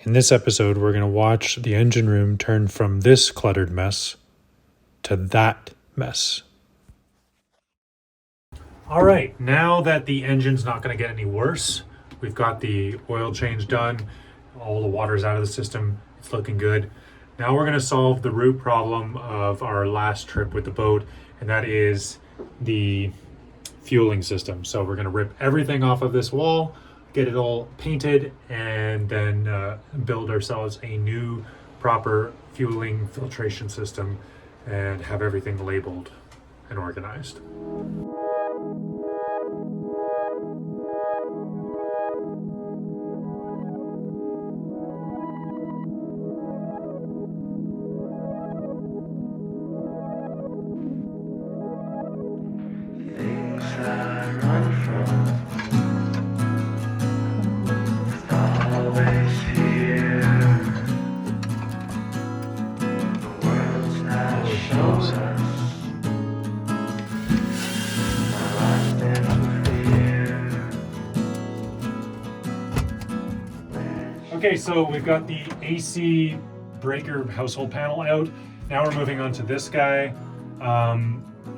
In this episode, we're going to watch the engine room turn from this cluttered mess to that mess. All right, now that the engine's not going to get any worse, we've got the oil change done, all the water's out of the system, it's looking good. Now we're going to solve the root problem of our last trip with the boat, and that is the fueling system. So we're going to rip everything off of this wall, get it all painted, and then build ourselves a new proper fueling filtration system and have everything labeled and organized. Okay, so we've got the AC breaker household panel out. Now we're moving on to this guy.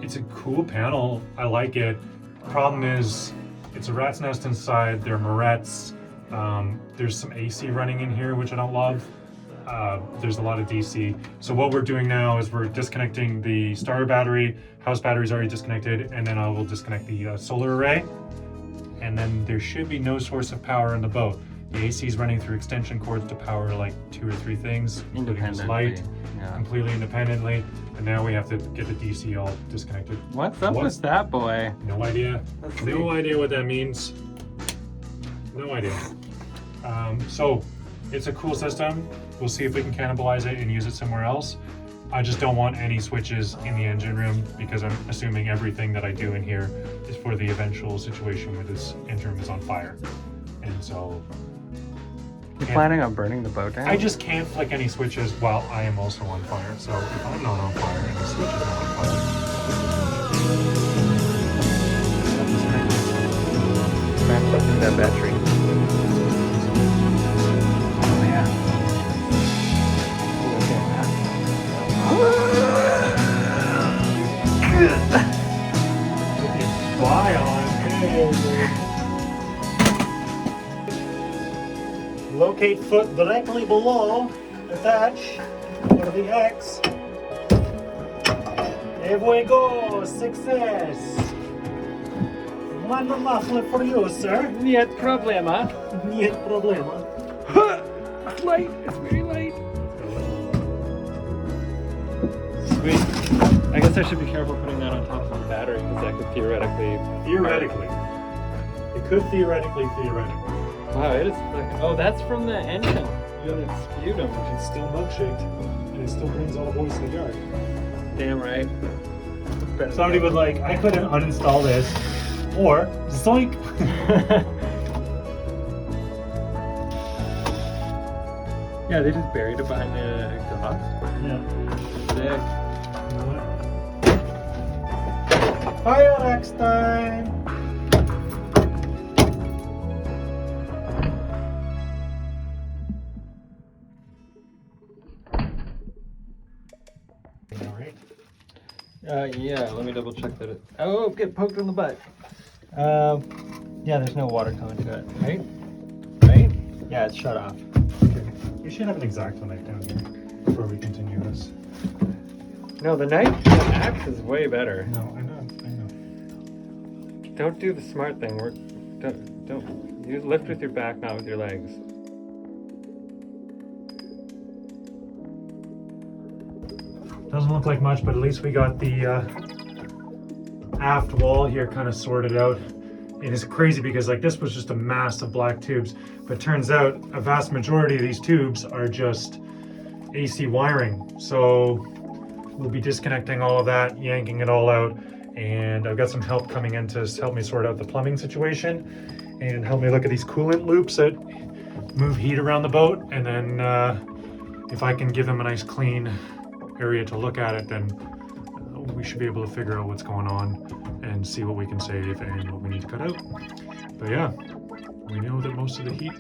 It's a cool panel. I like it. Problem is, it's a rat's nest inside. There are morettes. There's some AC running in here, which I don't love. There's a lot of DC. So what we're doing now is we're disconnecting the starter battery. House battery's already disconnected, and then I will disconnect the solar array. And then there should be no source of power in the boat. The AC is running through extension cords to power like 2 or 3 things, including this light, completely independently. And now we have to get the DC all disconnected. What's up with that boy? No idea. No idea what that means. No idea. So it's a cool system. We'll see if we can cannibalize it and use it somewhere else. I just don't want any switches in the engine room because I'm assuming everything that I do in here is for the eventual situation where this engine room is on fire. And so You planning on burning the boat down? I just can't flick any switches while I am also on fire. So if I'm not on fire and the switch is not on fire. I'm plugging that battery. Oh yeah. Fly on. Locate foot directly below. Attach. Go to the X. There we go. Success. One muffler for you, sir. Niet problema. Niet problema. It's light. It's very light. Sweet. I guess I should be careful putting that on top of the battery because that could theoretically. Theoretically. It could theoretically. Wow, it is. Oh, that's from the engine. Unit sputum. It's still milkshaked, and it still brings all the boys to the yard. Damn right. Somebody would I couldn't uninstall this, or zoink. Yeah, they just buried it behind the exhaust. Yeah. Sick. Fire next time. Yeah, let me double check that it. Oh, get poked in the butt. Yeah, there's no water coming to it, right? Right? Yeah, it's shut off. Okay. We should have an X-Acto knife down here before we continue this. No, the axe is way better. No, I know. Don't do the smart thing. Don't. You lift with your back, not with your legs. Doesn't look like much, but at least we got the aft wall here kind of sorted out. It is crazy because this was just a mass of black tubes, but it turns out a vast majority of these tubes are just AC wiring. So we'll be disconnecting all of that, yanking it all out, and I've got some help coming in to help me sort out the plumbing situation and help me look at these coolant loops that move heat around the boat, and then if I can give them a nice clean area to look at it, then we should be able to figure out what's going on and see what we can save and what we need to cut out. But yeah, we know that most of the heat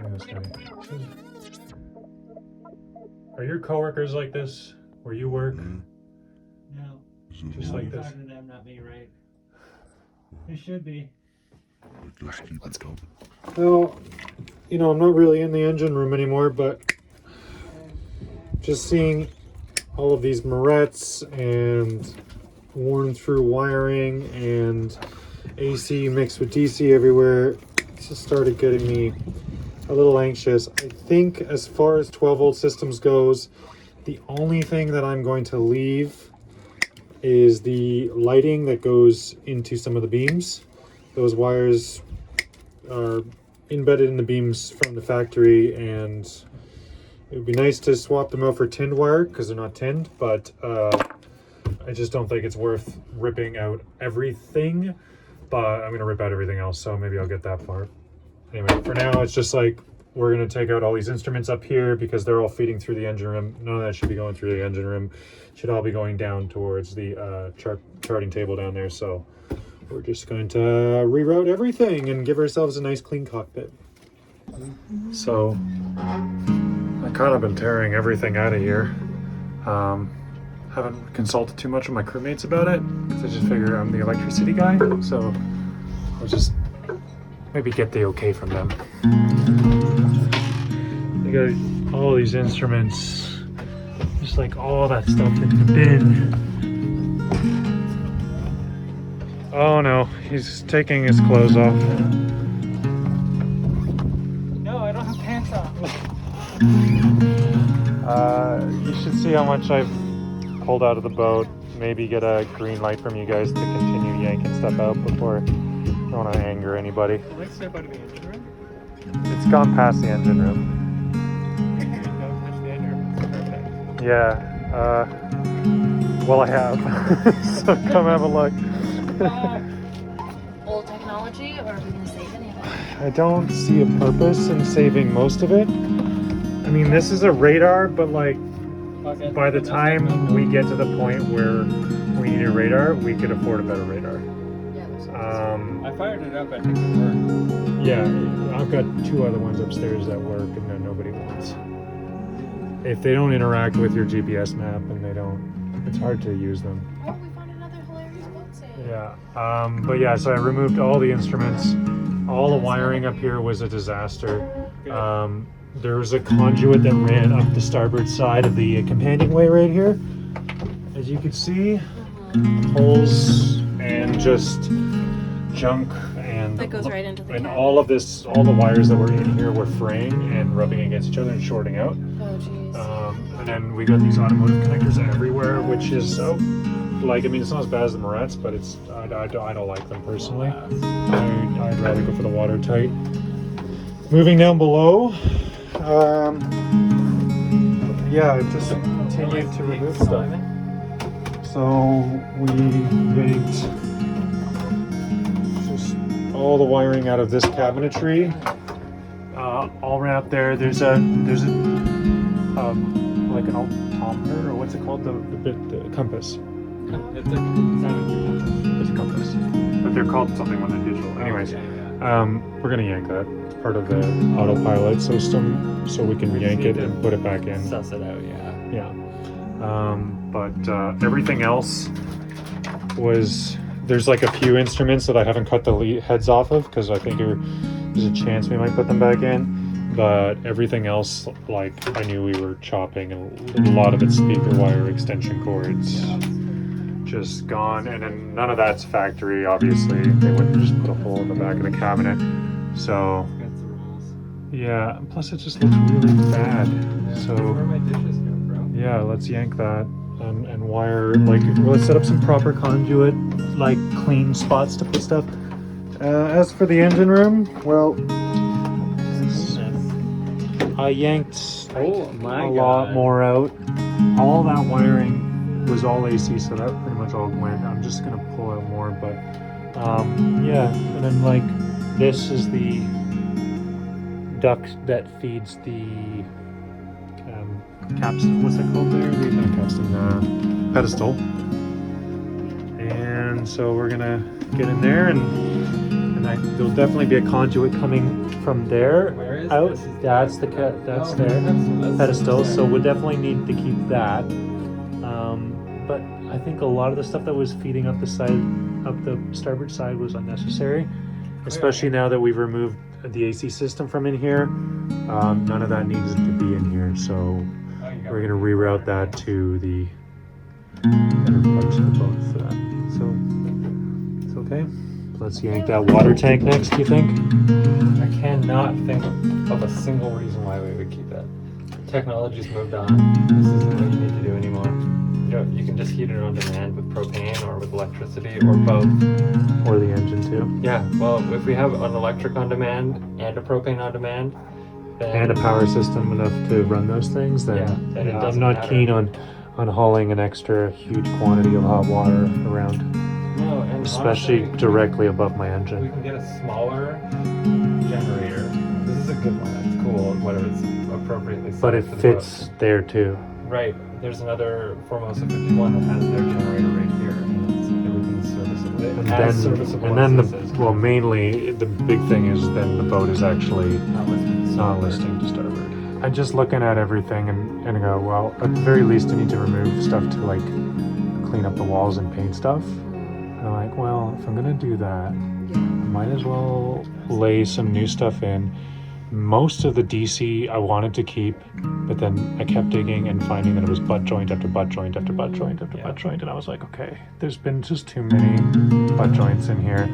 watching this guy. Are your coworkers like this where you work? No. Just like this? Talking to them, not me, right? It should be. Let's go. Well, you know, I'm not really in the engine room anymore, but just seeing all of these morettes and worn through wiring and AC mixed with DC everywhere, it just started getting me a little anxious. I think as far as 12-volt systems goes, the only thing that I'm going to leave is the lighting that goes into some of the beams. Those wires are embedded in the beams from the factory, and it would be nice to swap them out for tinned wire because they're not tinned, but I just don't think it's worth ripping out everything. But I'm gonna rip out everything else, so maybe I'll get that far. Anyway, for now it's just like we're gonna take out all these instruments up here because they're all feeding through the engine room. None of that should be going through the engine room. It should all be going down towards the charting table down there. So we're just going to reroute everything and give ourselves a nice clean cockpit. So I kind of been tearing everything out of here. Haven't consulted too much with my crewmates about it because I just figure I'm the electricity guy. So I'll just maybe get the okay from them. You got all these instruments, just like all that stuff in the bin. Oh no, he's taking his clothes off. No, I don't have pants on. You should see how much I've pulled out of the boat. Maybe get a green light from you guys to continue yanking stuff out before I don't want to anger anybody. Let's step out of the engine room. It's gone past the engine room. Don't touch the engine room. It's perfect. Yeah, well I have. So come have a look. Old technology, or are we going to save any of it? I don't see a purpose in saving most of it. I mean, this is a radar, but like by the time we get to the point where we need a radar, we could afford a better radar. Yeah, there's I fired it up, I think it worked. Yeah, I've got 2 other ones upstairs that work and that nobody wants. If they don't interact with your GPS map and they don't, it's hard to use them. Oh, we found another hilarious boat save. Yeah, but yeah, so I removed all the instruments. All the wiring up here was a disaster. There was a conduit that ran up the starboard side of the companionway right here. As you can see, holes and just junk and That goes right into the and cabin. all of this, all the wires that were in here were fraying and rubbing against each other and shorting out. Oh, jeez. And then we got these automotive connectors everywhere, which is like, I mean, it's not as bad as the Moretz, but it's I don't like them personally. I'd rather go for the watertight. Moving down below, yeah, just continued to remove stuff. So we yanked just all the wiring out of this cabinetry. All wrapped there. There's a like an altimeter, or what's it called? The compass. It's a It's a compass, but they're called something when they're digital. Anyways, we're gonna yank that. It's part of the autopilot system, so we can yank it and put it back in. Suss it out, yeah. Yeah. But everything else was, there's like a few instruments that I haven't cut the heads off of because I think there's a chance we might put them back in. But everything else, like, I knew we were chopping, and a lot of it's speaker wire extension cords. Just gone, and then none of that's factory, obviously. They wouldn't just put a hole in the back of the cabinet. So, yeah, plus it just looks really bad. So, Where my dishes go, bro? yeah, let's yank that and wire, like, let's set up some proper conduit, like, clean spots to put stuff. As for the engine room, well, I yanked Oh my a god. lot more out. All that wiring was all AC, so that pretty much all went. I'm just gonna pull out more, but yeah. And then like this is the duct that feeds the capstan. What's that called there? Not capstan, pedestal. And so we're gonna get in there, and there'll definitely be a conduit coming from there. Where is is out. this? That's the that's there. Pedestal, so we'll definitely need to keep that. But I think a lot of the stuff that was feeding up the starboard side was unnecessary, especially now that we've removed the AC system from in here. None of that needs to be in here, so we're gonna reroute that to the better parts of the boat for that. So it's okay. Let's yank that water tank next. Do you think? I cannot think of a single reason why we would keep that. Technology's moved on. This isn't what you need to do anymore. You can just heat it on demand with propane or with electricity or both. Or the engine too. Yeah, well, if we have an electric on demand and a propane on demand, then And a power system enough to run those things, then, Yeah, then it I'm doesn't not matter. keen on hauling an extra huge quantity of hot water around, no, and especially honestly, directly above my we engine. can get a smaller generator. This is a good one. It's cool. Whatever, it's appropriately But it sized for the fits there too. boat. Right. There's another Formosa 51 that has their generator right here, and everything's serviceable. It And has then, serviceable and then accesses. mainly the big thing is then the boat is actually Not listed to not starboard. listing to starboard. I'm just looking at everything and go, well, at the very least I need to remove stuff to like clean up the walls and paint stuff. And I'm like, well, if I'm gonna do that, I might as well lay some new stuff in. Most of the DC I wanted to keep, but then I kept digging and finding that it was butt joint after butt joint after butt joint after butt joint, and I was like, okay, there's been just too many butt joints in here.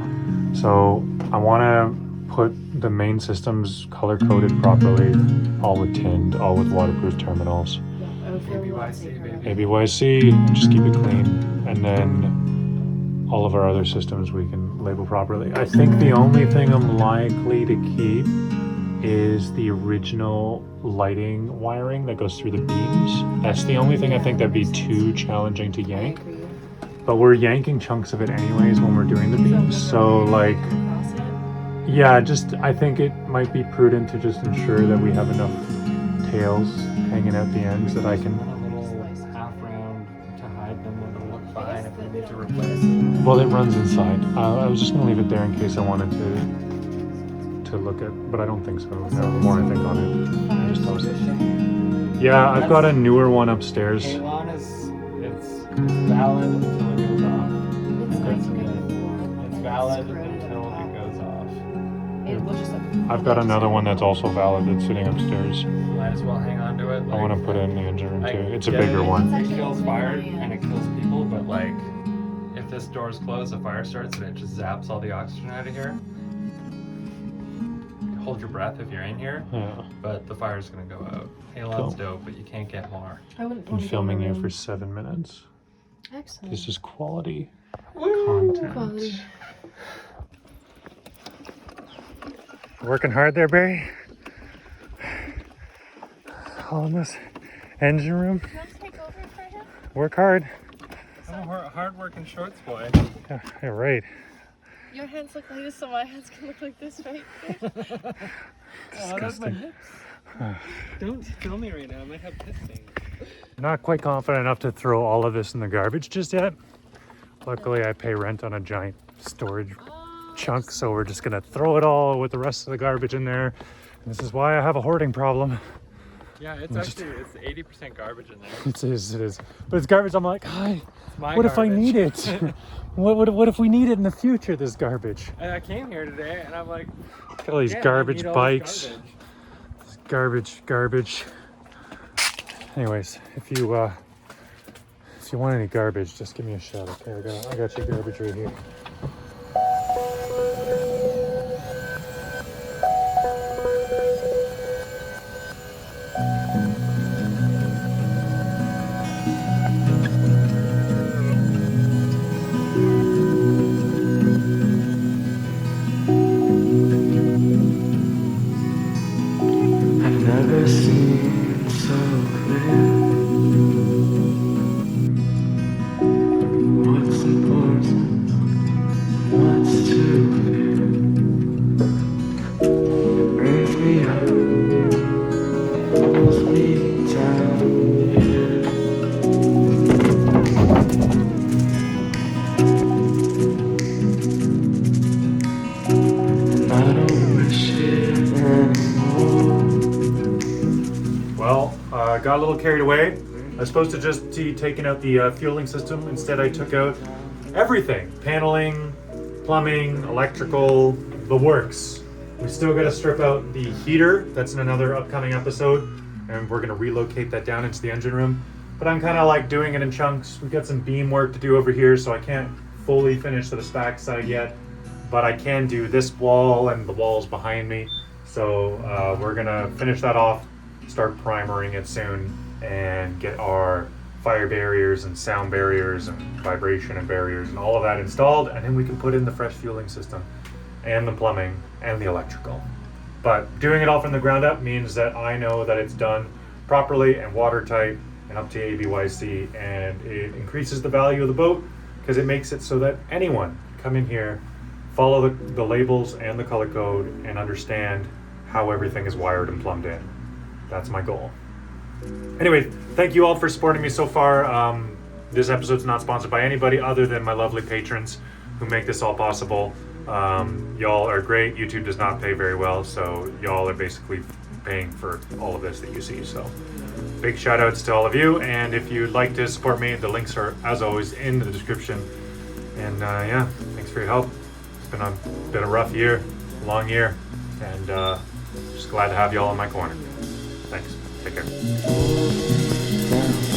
So I want to put the main systems color coded properly, all with tinned, all with waterproof terminals. I would feel a lot ABYC, safer. baby. ABYC, just keep it clean, and then all of our other systems we can label properly. I think the only thing I'm likely to keep is the original lighting wiring that goes through the beams. That's the only thing I think that'd be too challenging to I yank. agree. But we're yanking chunks of it anyways when we're doing the beams. So like, Across it? yeah, just I think it might be prudent to just ensure that we have enough tails hanging out the ends that I can. A little half round to hide them. It'll look fine if we need to replace. Well, it runs inside. I was just gonna leave it there in case I wanted to look at, but I don't think so. No, the more I think on it, I just toss it. Yeah, I've got a newer one upstairs. Halon is it's valid until it goes off. It's That's like good. It's valid screwed until off. it goes off. It will just like, I've got another one that's also valid that's sitting upstairs. Might as well hang on to it. I want to put it in the engine room I too. It's a get bigger it. one. It kills fire and it kills people, but like, if this door's closed, the fire starts and it just zaps all the oxygen out of here. Hold your breath if you're in here, Yeah. but the fire's gonna go out. Halon's dope, but you can't get more. I wouldn't Been want to filming go in you the for room. 7 minutes. Excellent. This is quality Quality. content. Working hard there, Barry? All in this engine room. You want to take over for him? Work hard. I'm a hard-working shorts boy. Yeah, right. Your hands look like this, so my hands can look like this, right? Oh, that's my hips. Don't film me right now. I might have piss stains. Not quite confident enough to throw all of this in the garbage just yet. Luckily, I pay rent on a giant storage chunk, so we're just gonna throw it all with the rest of the garbage in there. And this is why I have a hoarding problem. Yeah, it's Just- actually it's 80% garbage in there. It is. But it's garbage. I'm like, hi. It's my What if I garbage. need it? what if we need it in the future? This garbage. And I came here today and I'm like, Got all these damn, I garbage need all bikes. this Garbage. Anyways, if you want any garbage, just give me a shout. Okay, I got your garbage right here. I've never seen so clear what's important, what's to fear. It brings me up, pulls me down here. And I don't wish it anymore. got a little carried away. I was supposed to just be taking out the fueling system. Instead, I took out everything: paneling, plumbing, electrical, the works. We still got to strip out the heater. That's in another upcoming episode, and we're gonna relocate that down into the engine room. But I'm kind of like doing it in chunks. We've got some beam work to do over here, so I can't fully finish the back side yet. But I can do this wall and the walls behind me. So we're gonna finish that off, start primering it soon, and get our fire barriers and sound barriers and vibration and barriers and all of that installed, and then we can put in the fresh fueling system and the plumbing and the electrical. But doing it all from the ground up means that I know that it's done properly and watertight and up to ABYC, and it increases the value of the boat because it makes it so that anyone can come in here, follow the labels and the color code, and understand how everything is wired and plumbed in. That's my goal. Anyway, thank you all for supporting me so far. This episode's not sponsored by anybody other than my lovely patrons who make this all possible. Y'all are great. YouTube does not pay very well, so y'all are basically paying for all of this that you see. So big shout outs to all of you, and if you'd like to support me, the links are as always in the description. And yeah, thanks for your help. It's been a rough year, long year, and just glad to have y'all in my corner. Thanks. Take care. down.